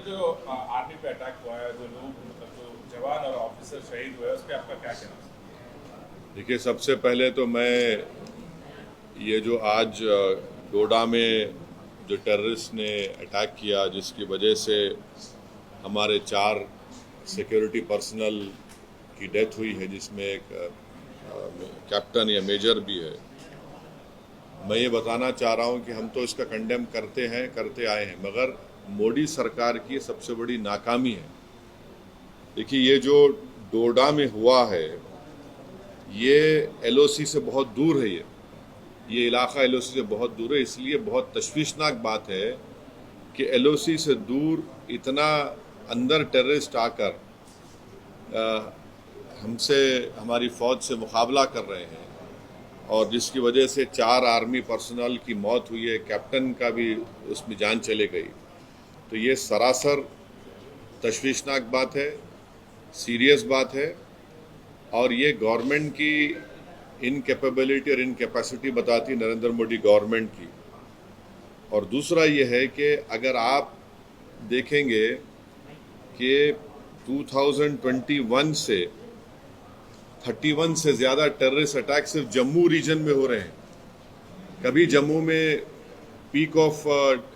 जो आर्मी पे अटैक हुआ है, जो लोग मतलब जो जवान और ऑफिसर शहीद हुए, उस पर आपका क्या कहना है? देखिए, सबसे पहले तो मैं ये जो आज डोडा में जो टेररिस्ट ने अटैक किया, जिसकी वजह से हमारे 4 सिक्योरिटी पर्सनल की डेथ हुई है, जिसमें एक कैप्टन या मेजर भी है, मैं ये बताना चाह रहा हूँ कि हम तो इसका कंडेम करते आए हैं, मगर मोदी सरकार की सबसे बड़ी नाकामी है। देखिए, ये जो डोडा में हुआ है, ये एलओसी से बहुत दूर है। ये इलाका एलओसी से बहुत दूर है, इसलिए बहुत तशवीशनाक बात है कि एलओसी से दूर इतना अंदर टेररिस्ट आकर हमसे, हमारी फ़ौज से मुकाबला कर रहे हैं, और जिसकी वजह से 4 आर्मी पर्सनल की मौत हुई है, कैप्टन का भी उसमें जान चले गई। तो ये सरासर तशवीशनाक बात है, सीरियस बात है, और ये गवर्नमेंट की इनकैपेबिलिटी और इनकैपेसिटी बताती है, नरेंद्र मोदी गवर्नमेंट की। और दूसरा ये है कि अगर आप देखेंगे कि 2021 से 31 से ज़्यादा टेररिस्ट अटैक सिर्फ जम्मू रीजन में हो रहे हैं। कभी जम्मू में पीक ऑफ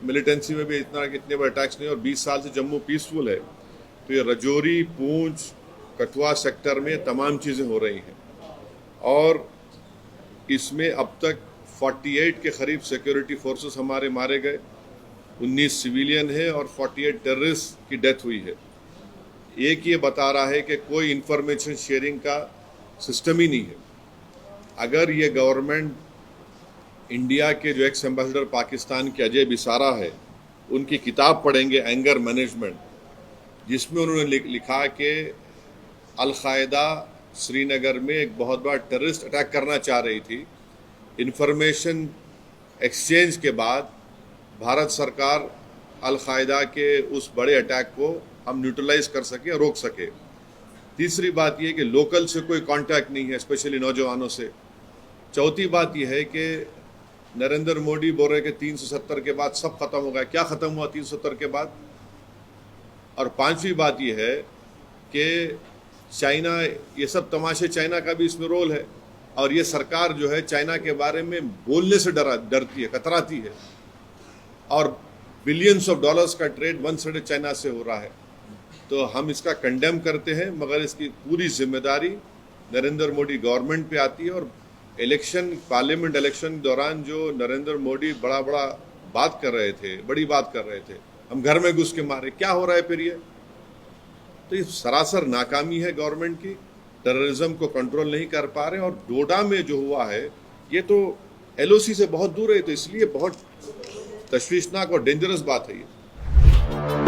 मिलिटेंसी में भी इतने बड़े अटैक्स नहीं, और 20 साल से जम्मू पीसफुल है। तो ये रजौरी, पूंछ, कठुआ सेक्टर में तमाम चीज़ें हो रही हैं, और इसमें अब तक 48 के करीब सिक्योरिटी फोर्सेस हमारे मारे गए, 19 सिविलियन है और 48 टेररिस्ट की डेथ हुई है। एक ये बता रहा है कि कोई इंफॉर्मेशन शेयरिंग का सिस्टम ही नहीं है। अगर ये गवर्नमेंट, इंडिया के जो एक्स एम्बेसडर पाकिस्तान के अजय बिसारा है, उनकी किताब पढ़ेंगे एंगर मैनेजमेंट, जिसमें उन्होंने लिखा कि अल-कायदा श्रीनगर में एक बहुत बड़ा टेररिस्ट अटैक करना चाह रही थी। इंफॉर्मेशन एक्सचेंज के बाद भारत सरकार अल-कायदा के उस बड़े अटैक को हम न्यूट्रलाइज कर सके, रोक सके। तीसरी बात यह कि लोकल से कोई कांटेक्ट नहीं है, स्पेशली नौजवानों से। चौथी बात यह है कि नरेंद्र मोदी बोल रहे कि 370 के बाद सब खत्म हो गया। क्या खत्म हुआ 370 के बाद? और पांचवी बात यह है कि चाइना, ये सब तमाशे, चाइना का भी इसमें रोल है, और ये सरकार जो है चाइना के बारे में बोलने से डरती है, कतराती है, और बिलियंस ऑफ डॉलर्स का ट्रेड वन साइड चाइना से हो रहा है। तो हम इसका कंडेम करते हैं, मगर इसकी पूरी जिम्मेदारी नरेंद्र मोदी गवर्नमेंट पे आती है। और पार्लियामेंट इलेक्शन के दौरान जो नरेंद्र मोदी बड़ा बात कर रहे थे, बड़ी बात कर रहे थे, हम घर में घुस के मारे, क्या हो रहा है फिर ये? तो ये सरासर नाकामी है गवर्नमेंट की, टेररिज्म को कंट्रोल नहीं कर पा रहे। और डोडा में जो हुआ है, ये तो एलओसी से बहुत दूर है, तो इसलिए बहुत तशवीशनाक और डेंजरस बात है ये।